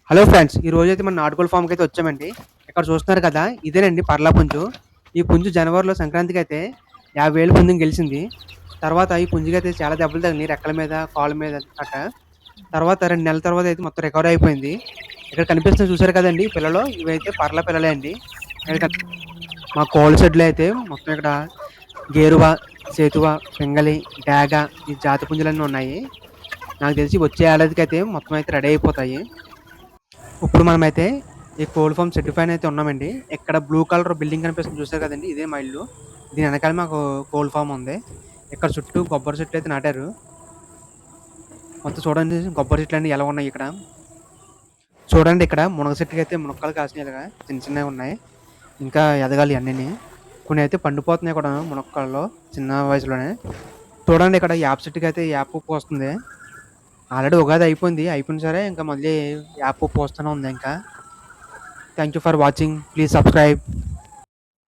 Hello friends, ఈ రోజైతే మన నాటుకోళ్ల ఫామ్‌కి అయితే వచ్చామండి. ఇక్కడ చూస్తున్నారు కదా! ఇదేనండి పర్లా పుంజు. ఈ పుంజు జనవరిలో సంక్రాంతికి అయితే 50,000 పుంజుని గెలిచింది. తర్వాత ఈ పుంజుకైతే చాలా దెబ్బలు తగిలినాయి రెక్కల మీద, కాళ్ళ మీద గట్టా. తర్వాత 2 నెలల తర్వాత అయితే మొత్తం రికవర్ అయిపోయింది. ఇక్కడ కనిపిస్తుంది చూసారు కదండీ ఈ పిల్లలు, ఇవైతే పర్లా పిల్లలే అండి. ఇక్కడ మా కోళ్ల షెడ్‌లో అయితే మొత్తం ఇక్కడ గేరువ, సేతువ, పింగళి, డేగ ఈ జాతి పుంజులన్నీ ఉన్నాయి. నాకు తెలిసి వచ్చే ఏడాదికైతే మొత్తం అయితే రెడీ అయిపోతాయి. ఇప్పుడు మనమైతే ఈ కోళ్ల ఫామ్ షెడ్ పైన అయితే ఉన్నామండి. ఇక్కడ బ్లూ కలర్ బిల్డింగ్ కనిపిస్తుంది చూసారు కదండీ! ఇదే మా ఇల్లు. దీని వెనకాల మాకు కోళ్ల ఫామ్ ఉంది. ఇక్కడ చుట్టూ కొబ్బరి చెట్లు అయితే నాటారు. మొత్తం చూడండి కొబ్బరి చెట్లన్నీ ఎలా ఉన్నాయి ఇక్కడ. చూడండి ఇక్కడ మునగ చెట్టుకైతే మునక్కాయలు కాసినాయి ఇలాగా చిన్న చిన్నవి ఉన్నాయి. ఇంకా ఎదగాలి అన్నీని. కొన్ని అయితే పండిపోతున్నాయి కూడా మునక్కాయలు చిన్న వయసులోనే. చూడండి ఇక్కడ యాప చెట్టుకైతే యాప పువ్వు పూస్తుంది. ఆల్రెడీ ఉగాది అయిపోయింది. అయిపోయినా సరే ఇంకా మళ్ళీ యాప పువ్వు పూస్తూనే ఉంది ఇంకా. Thank you for watching. Please subscribe.